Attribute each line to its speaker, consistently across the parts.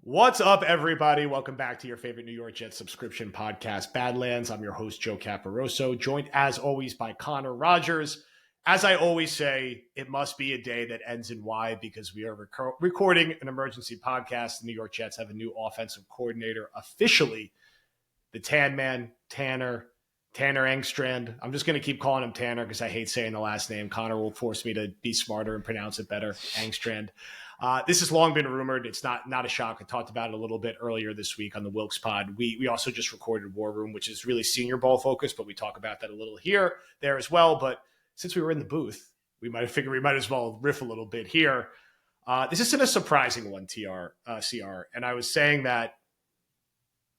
Speaker 1: What's up, everybody? Welcome back to your favorite New York Jets subscription podcast, Badlands. I'm your host, Joe Caporoso, joined as always by Connor Rogers. As I always say, it must be a day that ends in Y because we are recording an emergency podcast. The New York Jets have a new offensive coordinator officially. The Tan Man, Tanner Engstrand. I'm just going to keep calling him Tanner because I hate saying the last name. Connor will force me to be smarter and pronounce it better. Engstrand. This has long been rumored. It's not a shock. I talked about it a little bit earlier this week on the Wilkes pod. We also just recorded War Room, which is really senior ball focused, but we talk about that a little there as well. But since we were in the booth, we might as well riff a little bit here. This isn't a surprising one, CR. And I was saying that,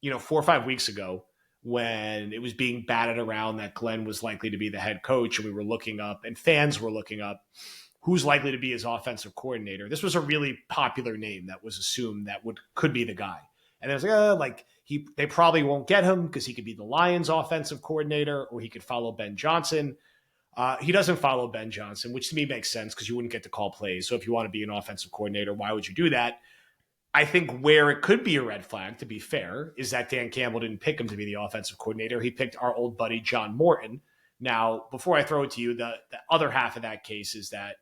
Speaker 1: 4 or 5 weeks ago, when it was being batted around that Glenn was likely to be the head coach, and we were looking up, and fans were looking up, who's likely to be his offensive coordinator. This was a really popular name that was assumed that could be the guy. And I was they probably won't get him because he could be the Lions offensive coordinator or he could follow Ben Johnson. He doesn't follow Ben Johnson, which to me makes sense because you wouldn't get to call plays. So if you want to be an offensive coordinator, why would you do that? I think where it could be a red flag, to be fair, is that Dan Campbell didn't pick him to be the offensive coordinator. He picked our old buddy, John Morton. Now, before I throw it to you, the other half of that case is that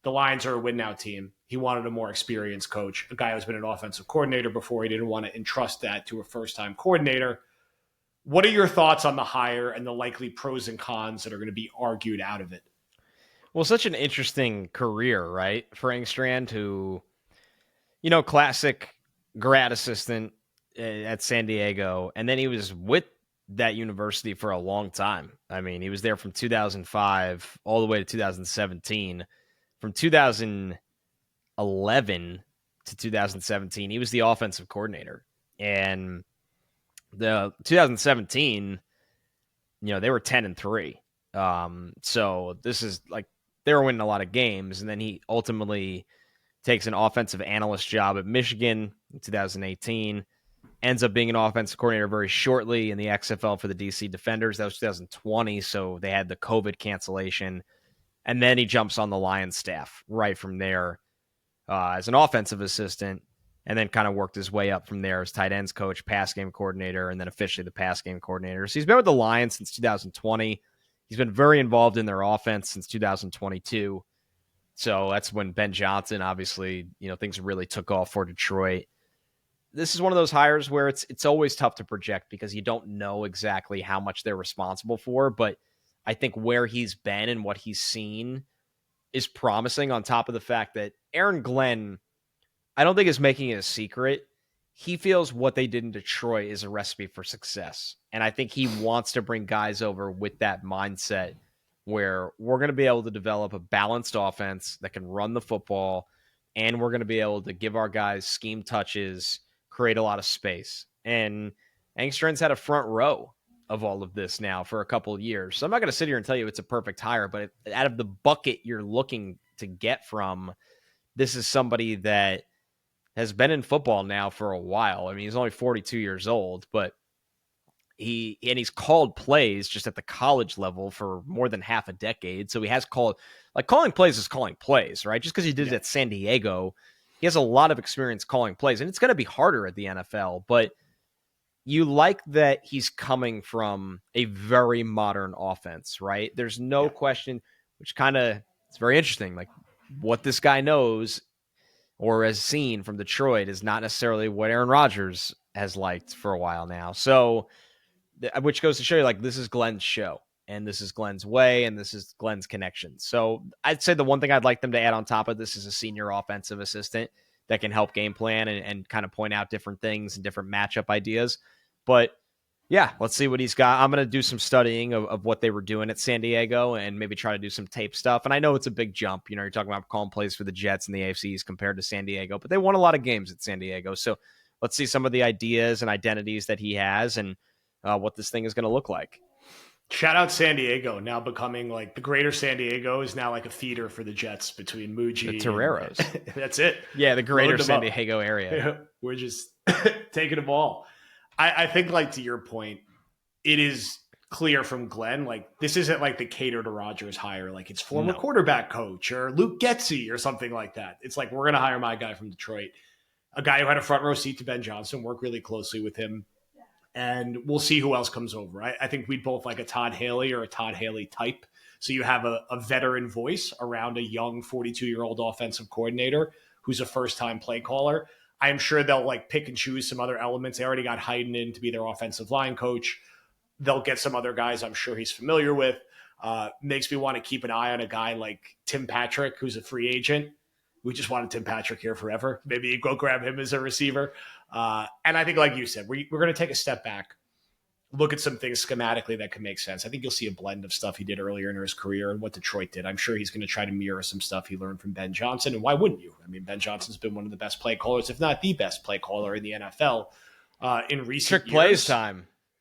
Speaker 1: the Lions are a win-now team. He wanted a more experienced coach, a guy who's been an offensive coordinator before. He didn't want to entrust that to a first-time coordinator. What are your thoughts on the hire and the likely pros and cons that are going to be argued out of it?
Speaker 2: Well, such an interesting career, right? For Engstrand, who, classic grad assistant at San Diego. And then he was with that university for a long time. I mean, he was there from 2005 all the way to 2017. From 2011 to 2017, he was the offensive coordinator. And the 2017, they were 10-3. So this is like they were winning a lot of games. And then he ultimately takes an offensive analyst job at Michigan in 2018, ends up being an offensive coordinator very shortly in the XFL for the DC Defenders. That was 2020, so they had the COVID cancellation. And then he jumps on the Lions staff right from there as an offensive assistant, and then kind of worked his way up from there as tight ends coach, pass game coordinator, and then officially the pass game coordinator. So he's been with the Lions since 2020. He's been very involved in their offense since 2022. So that's when Ben Johnson, obviously, things really took off for Detroit. This is one of those hires where it's always tough to project because you don't know exactly how much they're responsible for, but I think where he's been and what he's seen is promising, on top of the fact that Aaron Glenn, I don't think is making it a secret. He feels what they did in Detroit is a recipe for success. And I think he wants to bring guys over with that mindset where we're going to be able to develop a balanced offense that can run the football, and we're going to be able to give our guys scheme touches, create a lot of space. And Engstrand's had a front row of all of this now for a couple of years. So I'm not going to sit here and tell you it's a perfect hire, but out of the bucket you're looking to get from, this is somebody that has been in football now for a while. I mean, he's only 42 years old, but he's called plays just at the college level for more than half a decade. So he has calling plays is calling plays, right? Just because he did it at San Diego, he has a lot of experience calling plays, and it's going to be harder at the NFL, but you like that he's coming from a very modern offense, right? There's no question, which it's very interesting. Like what this guy knows or has seen from Detroit is not necessarily what Aaron Rodgers has liked for a while now. So, which goes to show you, like, this is Glenn's show, and this is Glenn's way, and this is Glenn's connection. So I'd say the one thing I'd like them to add on top of this is a senior offensive assistant that can help game plan and kind of point out different things and different matchup ideas. But yeah, let's see what he's got. I'm going to do some studying of what they were doing at San Diego and maybe try to do some tape stuff. And I know it's a big jump. You're talking about calling plays for the Jets and the AFCs compared to San Diego, but they won a lot of games at San Diego. So let's see some of the ideas and identities that he has and what this thing is going to look like.
Speaker 1: Shout out San Diego, now becoming like the greater San Diego is now like a feeder for the Jets between Muji
Speaker 2: the Toreros.
Speaker 1: That's it.
Speaker 2: Yeah, the greater San Diego area.
Speaker 1: Yeah, we're just taking them all. I think, like, to your point, it is clear from Glenn, like, this isn't like the cater to Rodgers hire, like it's former quarterback coach or Luke Getsy or something like that. It's like, we're going to hire my guy from Detroit. a guy who had a front row seat to Ben Johnson, work really closely with him. And we'll see who else comes over. I think we'd both like a Todd Haley or a Todd Haley type. So you have a veteran voice around a young 42-year-old offensive coordinator who's a first-time play caller. I'm sure they'll like pick and choose some other elements. They already got Hayden in to be their offensive line coach. They'll get some other guys I'm sure he's familiar with. Makes me want to keep an eye on a guy like Tim Patrick, who's a free agent. We just wanted Tim Patrick here forever. Maybe you go grab him as a receiver. And I think, like you said, we're going to take a step back, look at some things schematically that can make sense. I think you'll see a blend of stuff he did earlier in his career and what Detroit did. I'm sure he's going to try to mirror some stuff he learned from Ben Johnson. And why wouldn't you? I mean, Ben Johnson's been one of the best play callers, if not the best play caller in the NFL in recent years.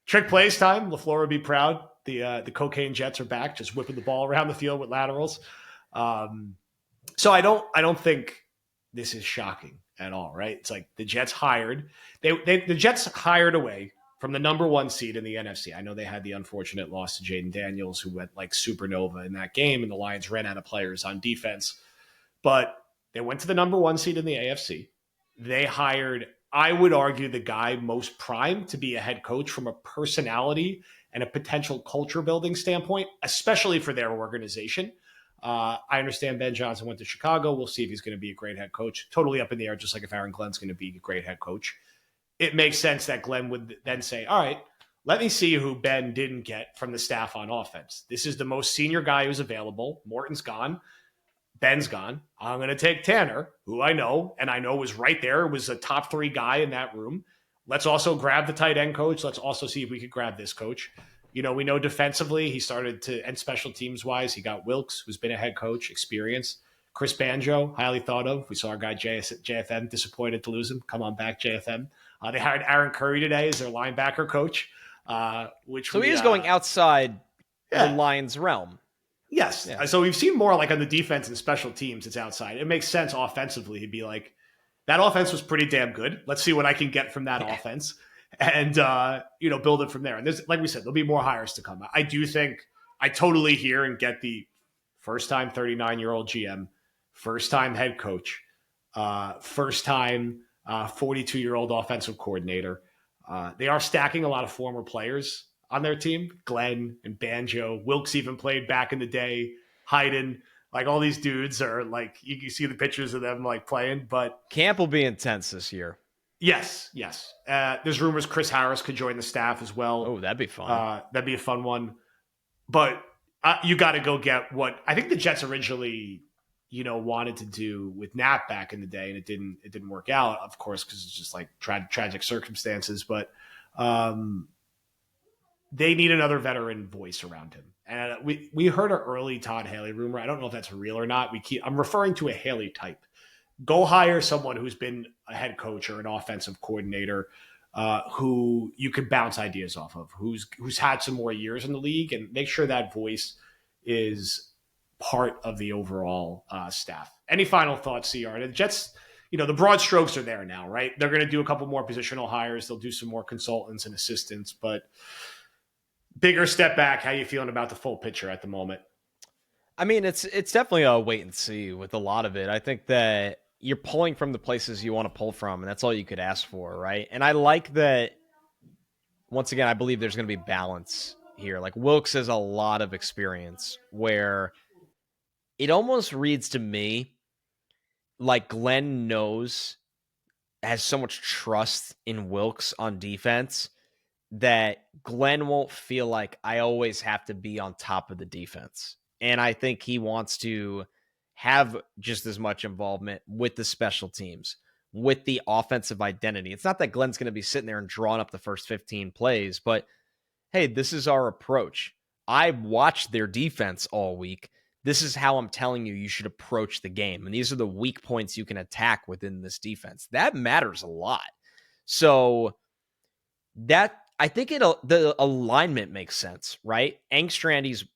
Speaker 1: Trick plays time. LaFleur would be proud. The cocaine Jets are back, just whipping the ball around the field with laterals. So I don't think this is shocking at all, right? It's like the Jets hired. The Jets hired away from the number one seed in the NFC. I know they had the unfortunate loss to Jaden Daniels, who went like supernova in that game, and the Lions ran out of players on defense. But they went to the number one seed in the AFC. They hired, I would argue, the guy most primed to be a head coach from a personality and a potential culture building standpoint, especially for their organization. I understand Ben Johnson went to Chicago. We'll see if he's going to be a great head coach. Totally up in the air, just like if Aaron Glenn's going to be a great head coach. It makes sense that Glenn would then say, all right, let me see who Ben didn't get from the staff on offense. This is the most senior guy who's available. Morton's gone. Ben's gone. I'm going to take Tanner, who I know, and I know was right there, was a top 3 guy in that room. Let's also grab the tight end coach. Let's also see if we could grab this coach. You know, we know defensively he started to, and special teams wise, he got Wilkes, who's been a head coach, experience. Chris Banjo, highly thought of. We saw our guy JFM, disappointed to lose him. Come on back, JFM. They hired Aaron Curry today as their linebacker coach.
Speaker 2: So he is going outside the Lions realm.
Speaker 1: Yes. Yeah. So we've seen more like on the defense and special teams, it's outside. It makes sense offensively. He'd be like, that offense was pretty damn good. Let's see what I can get from that offense. And, build it from there. And there's, like we said, there'll be more hires to come. I do think I totally hear and get the first-time 39-year-old GM, first-time head coach, first-time 42-year-old offensive coordinator. They are stacking a lot of former players on their team. Glenn and Banjo. Wilkes even played back in the day. Hayden. Like all these dudes are like, you can see the pictures of them like playing. But
Speaker 2: camp will be intense this year.
Speaker 1: Yes. There's rumors Chris Harris could join the staff as well.
Speaker 2: Oh, that'd be fun.
Speaker 1: That'd be a fun one. But you got to go get what I think the Jets originally, wanted to do with Knapp back in the day, and it didn't work out, of course, because it's just like tragic circumstances. But they need another veteran voice around him. And we heard an early Todd Haley rumor. I don't know if that's real or not. I'm referring to a Haley type. Go hire someone who's been a head coach or an offensive coordinator who you can bounce ideas off of, who's had some more years in the league, and make sure that voice is part of the overall staff. Any final thoughts, CR? The Jets, the broad strokes are there now, right? They're going to do a couple more positional hires. They'll do some more consultants and assistants, but bigger step back. How you feeling about the full picture at the moment?
Speaker 2: I mean, it's definitely a wait and see with a lot of it. I think that you're pulling from the places you want to pull from, and that's all you could ask for, right? And I like that, once again, I believe there's going to be balance here. Like, Wilkes has a lot of experience where it almost reads to me like Glenn has so much trust in Wilkes on defense that Glenn won't feel like I always have to be on top of the defense. And I think he wants to have just as much involvement with the special teams, with the offensive identity. It's not that Glenn's going to be sitting there and drawing up the first 15 plays, but hey, this is our approach. I watched their defense all week. This is how I'm telling you should approach the game. And these are the weak points you can attack within this defense. That matters a lot. So I think the alignment makes sense, right? Engstrand,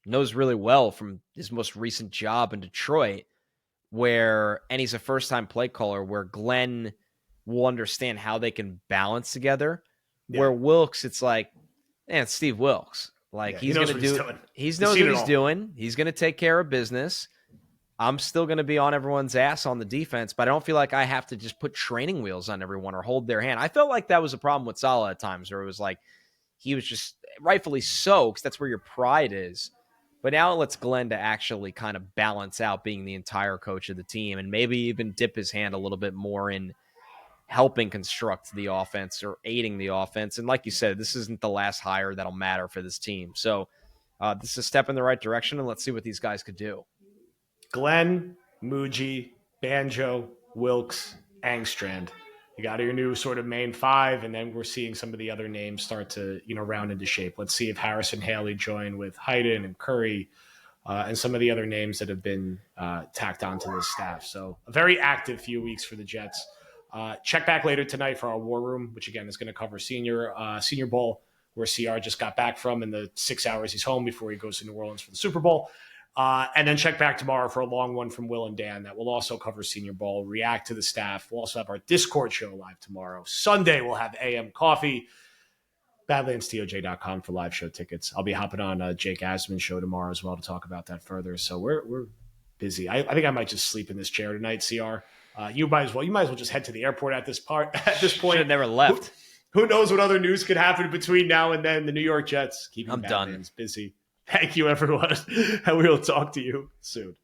Speaker 2: knows really well from his most recent job in Detroit, and he's a first-time play caller, where Glenn will understand how they can balance together. Yeah. Where Wilkes, it's like, man, it's Steve Wilkes. Like, he's going to do, he knows what he's doing. He's going to take care of business. I'm still going to be on everyone's ass on the defense, but I don't feel like I have to just put training wheels on everyone or hold their hand. I felt like that was a problem with Salah at times, where it was like he was just rightfully so, because that's where your pride is. But now it lets Glenn to actually kind of balance out being the entire coach of the team and maybe even dip his hand a little bit more in helping construct the offense or aiding the offense. And like you said, this isn't the last hire that'll matter for this team. So this is a step in the right direction, and let's see what these guys could do.
Speaker 1: Glenn, Muji, Banjo, Wilkes, Engstrand. You got your new sort of main five, and then we're seeing some of the other names start to, round into shape. Let's see if Harrison Haley join with Hayden and Curry and some of the other names that have been tacked onto this staff. So a very active few weeks for the Jets. Check back later tonight for our War Room, which again is going to cover Senior Bowl, where CR just got back from in the 6 hours he's home before he goes to New Orleans for the Super Bowl. And then check back tomorrow for a long one from Will and Dan that will also cover Senior Bowl, react to the staff. We'll also have our Discord show live tomorrow. Sunday, we'll have AM Coffee, badlandstoj.com for live show tickets. I'll be hopping on Jake Asman's show tomorrow as well to talk about that further. So we're busy. I think I might just sleep in this chair tonight, CR. You might as well just head to the airport at this point.
Speaker 2: Should have never left.
Speaker 1: Who knows what other news could happen between now and then? The New York Jets keeping
Speaker 2: I'm
Speaker 1: Badlands
Speaker 2: done.
Speaker 1: busy. Thank you, everyone, and we will talk to you soon.